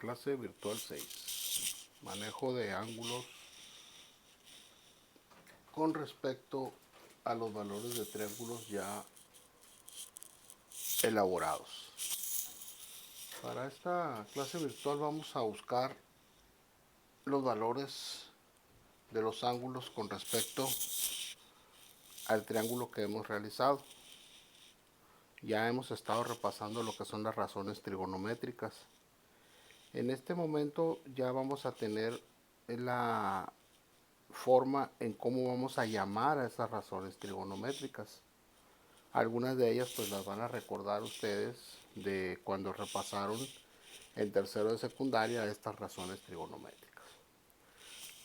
Clase virtual 6. Manejo de ángulos con respecto a los valores de triángulos ya elaborados. Para esta clase virtual vamos a buscar los valores de los ángulos con respecto al triángulo que hemos realizado. Ya hemos estado repasando lo que son las razones trigonométricas. En este momento ya vamos a tener la forma en cómo vamos a llamar a esas razones trigonométricas. Algunas de ellas pues las van a recordar ustedes de cuando repasaron en tercero de secundaria estas razones trigonométricas.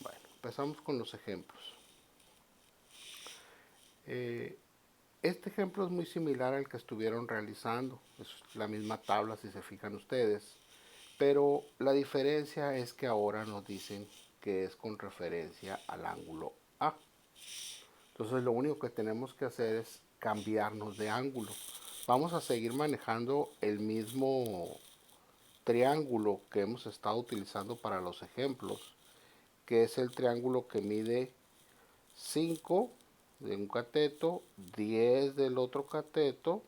Bueno, empezamos con los ejemplos. Este ejemplo es muy similar al que estuvieron realizando, es la misma tabla si se fijan ustedes, pero la diferencia es que ahora nos dicen que es con referencia al ángulo A. Entonces lo único que tenemos que hacer es cambiarnos de ángulo. Vamos a seguir manejando el mismo triángulo que hemos estado utilizando para los ejemplos, que es el triángulo que mide 5 de un cateto, 10 del otro cateto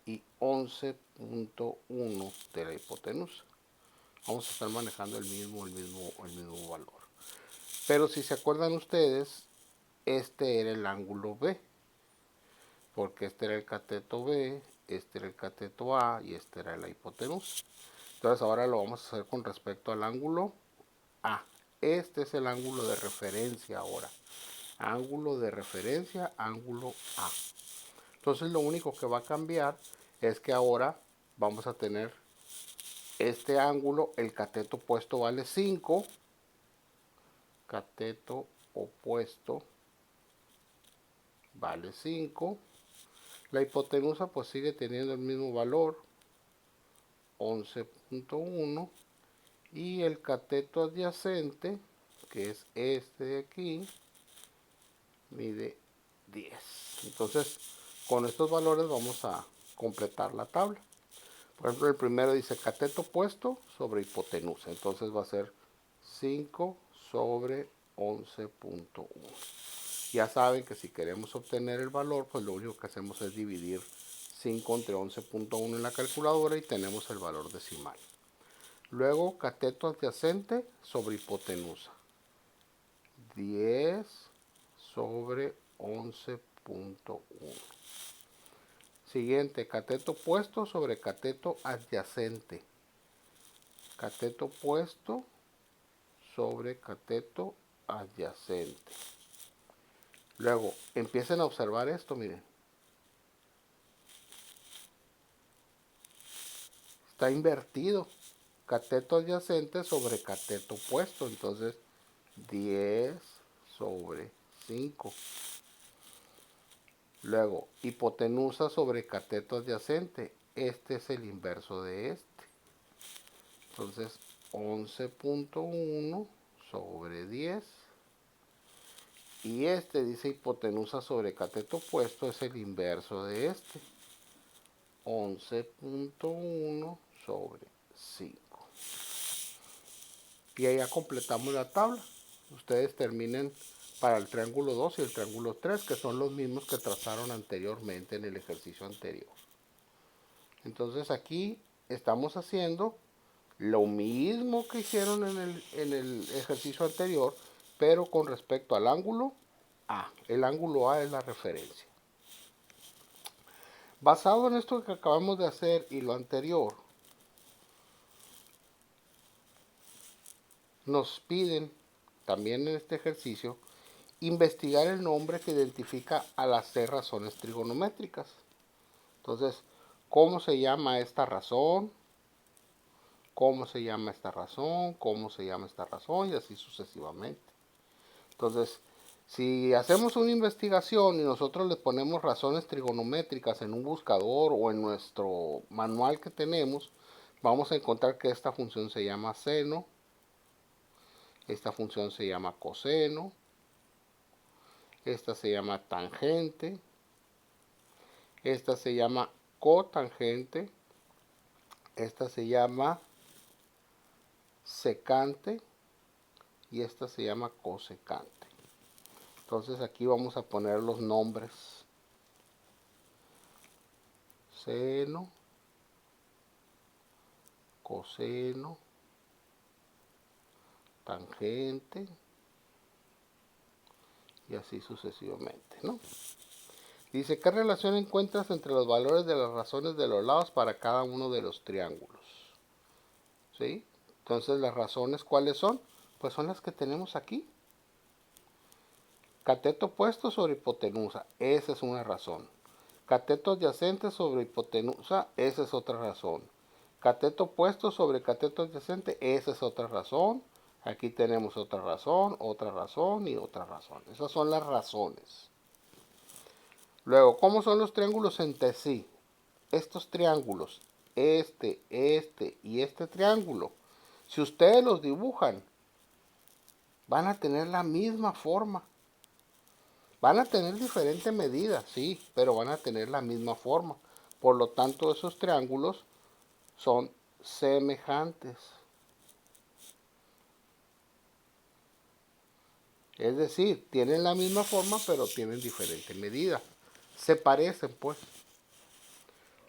y 11.1 de la hipotenusa. Vamos a estar manejando el mismo valor. Pero si se acuerdan ustedes, este era el ángulo B, porque este era el cateto B, este era el cateto A y este era la hipotenusa. Entonces ahora lo vamos a hacer con respecto al ángulo A. Este es el ángulo de referencia ahora. Ángulo de referencia, ángulo A. Entonces lo único que va a cambiar es que ahora vamos a tener este ángulo, el cateto opuesto vale 5. Cateto opuesto vale 5. La hipotenusa pues sigue teniendo el mismo valor, 11.1. Y el cateto adyacente, que es este de aquí, mide 10. Entonces, con estos valores vamos a completar la tabla. Por ejemplo, el primero dice cateto opuesto sobre hipotenusa. Entonces va a ser 5 sobre 11.1. Ya saben que si queremos obtener el valor, pues lo único que hacemos es dividir 5 entre 11.1 en la calculadora y tenemos el valor decimal. Luego, cateto adyacente sobre hipotenusa. 10 sobre 11.1. Siguiente, cateto opuesto sobre cateto adyacente. Cateto opuesto sobre cateto adyacente. Luego, empiecen a observar esto, miren. Está invertido. Cateto adyacente sobre cateto opuesto. Entonces, 10 sobre 5. Luego, hipotenusa sobre cateto adyacente. Este es el inverso de este. Entonces, 11.1 sobre 10. Y este dice hipotenusa sobre cateto opuesto, es el inverso de este. 11.1 sobre 5. Y ahí ya completamos la tabla. Ustedes terminen para el triángulo 2 y el triángulo 3, que son los mismos que trazaron anteriormente en el ejercicio anterior. Entonces aquí estamos haciendo lo mismo que hicieron en el ejercicio anterior, pero con respecto al ángulo A. El ángulo A es la referencia. Basado en esto que acabamos de hacer y lo anterior, nos piden también en este ejercicio investigar el nombre que identifica a las 6 razones trigonométricas. Entonces, ¿cómo se llama esta razón? ¿Cómo se llama esta razón? ¿Cómo se llama esta razón? Y así sucesivamente. Entonces, si hacemos una investigación y nosotros le ponemos razones trigonométricas en un buscador o en nuestro manual que tenemos, vamos a encontrar que esta función se llama seno, esta función se llama coseno, esta se llama tangente, esta se llama cotangente, esta se llama secante y esta se llama cosecante. Entonces aquí vamos a poner los nombres. Seno, coseno, tangente y así sucesivamente, ¿no? Dice, ¿qué relación encuentras entre los valores de las razones de los lados para cada uno de los triángulos? ¿Sí? Entonces, ¿las razones cuáles son? Pues son las que tenemos aquí. Cateto opuesto sobre hipotenusa, esa es una razón. Cateto adyacente sobre hipotenusa, esa es otra razón. Cateto opuesto sobre cateto adyacente, esa es otra razón. Aquí tenemos otra razón y otra razón. Esas son las razones. Luego, ¿cómo son los triángulos entre sí? Estos triángulos, este y este triángulo, si ustedes los dibujan, van a tener la misma forma. Van a tener diferente medida, sí, pero van a tener la misma forma. Por lo tanto, esos triángulos son semejantes. Es decir, tienen la misma forma, pero tienen diferente medida. Se parecen, pues.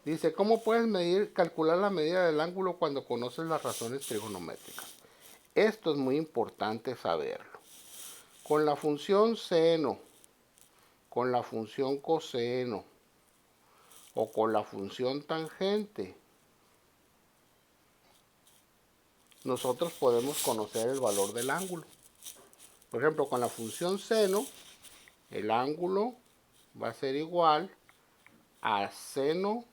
Dice, ¿cómo puedes calcular la medida del ángulo cuando conoces las razones trigonométricas? Esto es muy importante saberlo. Con la función seno, con la función coseno o con la función tangente, nosotros podemos conocer el valor del ángulo. Por ejemplo, con la función seno, el ángulo va a ser igual a seno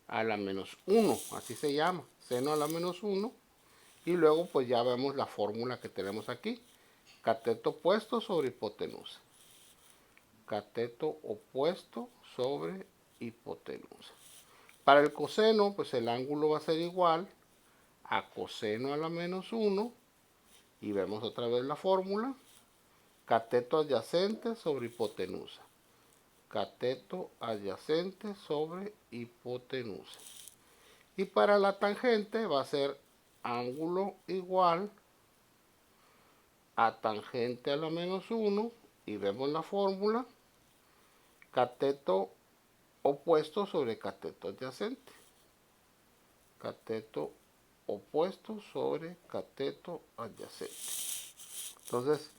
a la menos 1, así se llama, seno a la menos 1. Y luego pues ya vemos la fórmula que tenemos aquí, cateto opuesto sobre hipotenusa. Cateto opuesto sobre hipotenusa. Para el coseno, pues el ángulo va a ser igual a coseno a la menos 1. Y vemos otra vez la fórmula. Cateto adyacente sobre hipotenusa. Cateto adyacente sobre hipotenusa. Y para la tangente va a ser ángulo igual a tangente a la menos 1. Y vemos la fórmula. Cateto opuesto sobre cateto adyacente. Cateto opuesto sobre cateto adyacente. Entonces,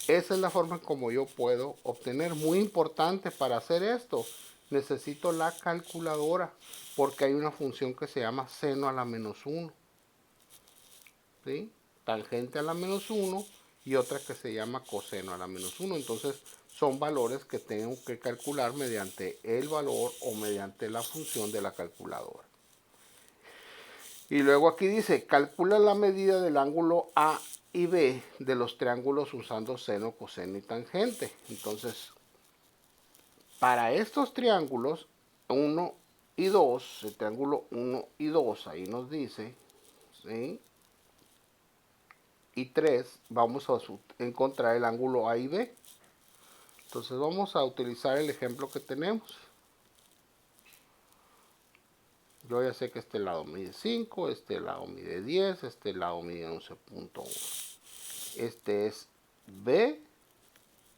esa es la forma como yo puedo obtener. Muy importante para hacer esto, necesito la calculadora, porque hay una función que se llama seno a la menos 1. ¿Sí? Tangente a la menos 1 y otra que se llama coseno a la menos 1. Entonces, son valores que tengo que calcular mediante el valor o mediante la función de la calculadora. Y luego aquí dice, calcula la medida del ángulo A y B de los triángulos usando seno, coseno y tangente. Entonces, para estos triángulos 1 y 2, el triángulo 1 y 2, ahí nos dice, ¿sí? Y 3, vamos a encontrar el ángulo A y B. Entonces vamos a utilizar el ejemplo que tenemos. Yo ya sé que este lado mide 5, este lado mide 10, este lado mide 11.1. Este es B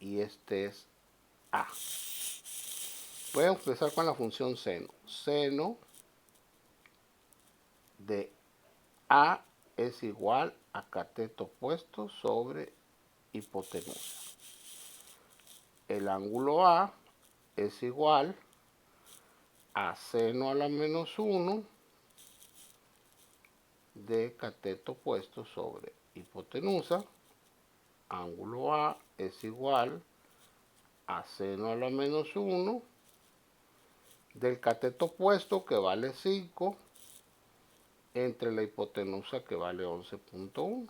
y este es A. Voy a empezar con la función seno. Seno de A es igual a cateto opuesto sobre hipotenusa. El ángulo A es igual a seno a la menos 1 de cateto opuesto sobre hipotenusa. Ángulo A es igual a seno a la menos 1 del cateto opuesto, que vale 5, entre la hipotenusa, que vale 11.1.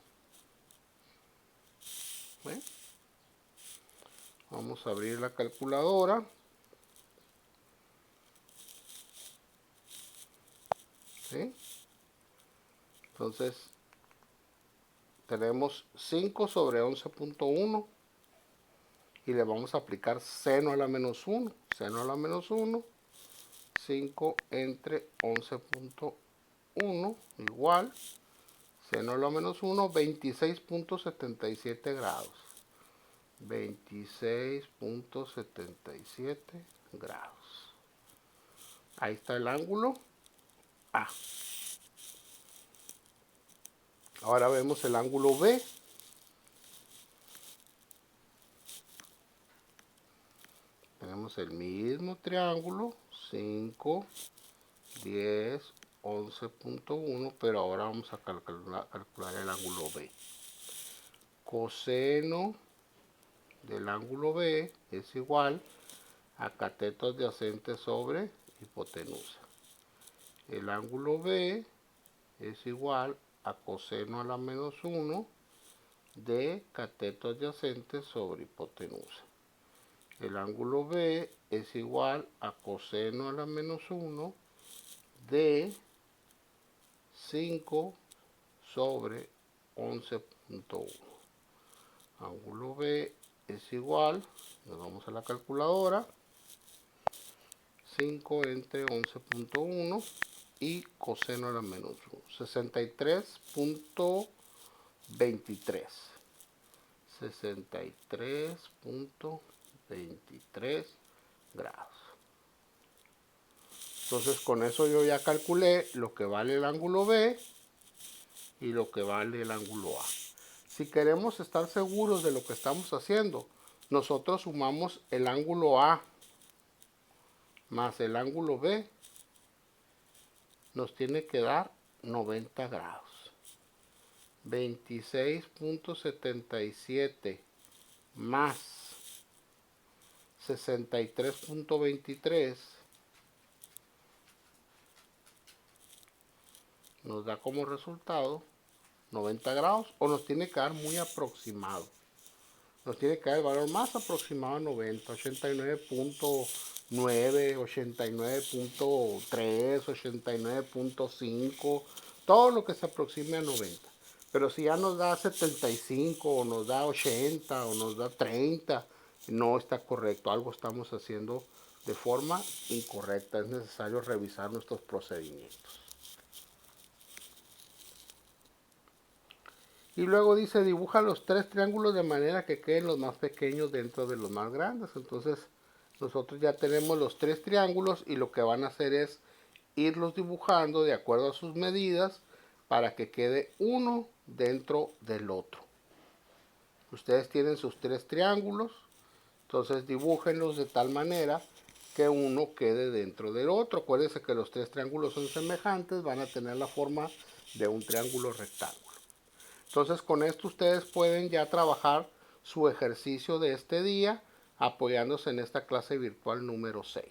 Vamos a abrir la calculadora. ¿Sí? Entonces, tenemos 5 sobre 11.1 y le vamos a aplicar seno a la menos 1. Seno a la menos 1, 5 entre 11.1 igual Seno a la menos 1, 26.77 grados. 26.77 grados. Ahí está el ángulo A. Ahora vemos el ángulo B. Tenemos el mismo triángulo, 5, 10, 11.1, pero ahora vamos a calcular el ángulo B. Coseno del ángulo B es igual a cateto adyacente sobre hipotenusa. El ángulo B es igual a coseno a la menos 1 de cateto adyacente sobre hipotenusa. El ángulo B es igual a coseno a la menos 1 de 5 sobre 11.1. Ángulo B es igual, nos vamos a la calculadora, 5 entre 11.1 y coseno a la menos 1, 63.23. 63.23 grados. Entonces con eso yo ya calculé lo que vale el ángulo B y lo que vale el ángulo A. Si queremos estar seguros de lo que estamos haciendo, nosotros sumamos el ángulo A más el ángulo B, nos tiene que dar 90 grados. 26.77 más 63.23 nos da como resultado 90 grados, o nos tiene que dar muy aproximado. Nos tiene que dar el valor más aproximado a 90, 89.9, 89.3, 89.5, todo lo que se aproxime a 90. Pero si ya nos da 75, o nos da 80, o nos da 30, no está correcto. Algo estamos haciendo de forma incorrecta. Es necesario revisar nuestros procedimientos. Y luego dice, dibuja los tres triángulos de manera que queden los más pequeños dentro de los más grandes. Entonces, nosotros ya tenemos los tres triángulos y lo que van a hacer es irlos dibujando de acuerdo a sus medidas para que quede uno dentro del otro. Ustedes tienen sus tres triángulos, entonces dibújenlos de tal manera que uno quede dentro del otro. Acuérdense que los tres triángulos son semejantes, van a tener la forma de un triángulo rectángulo. Entonces con esto ustedes pueden ya trabajar su ejercicio de este día apoyándose en esta clase virtual número 6.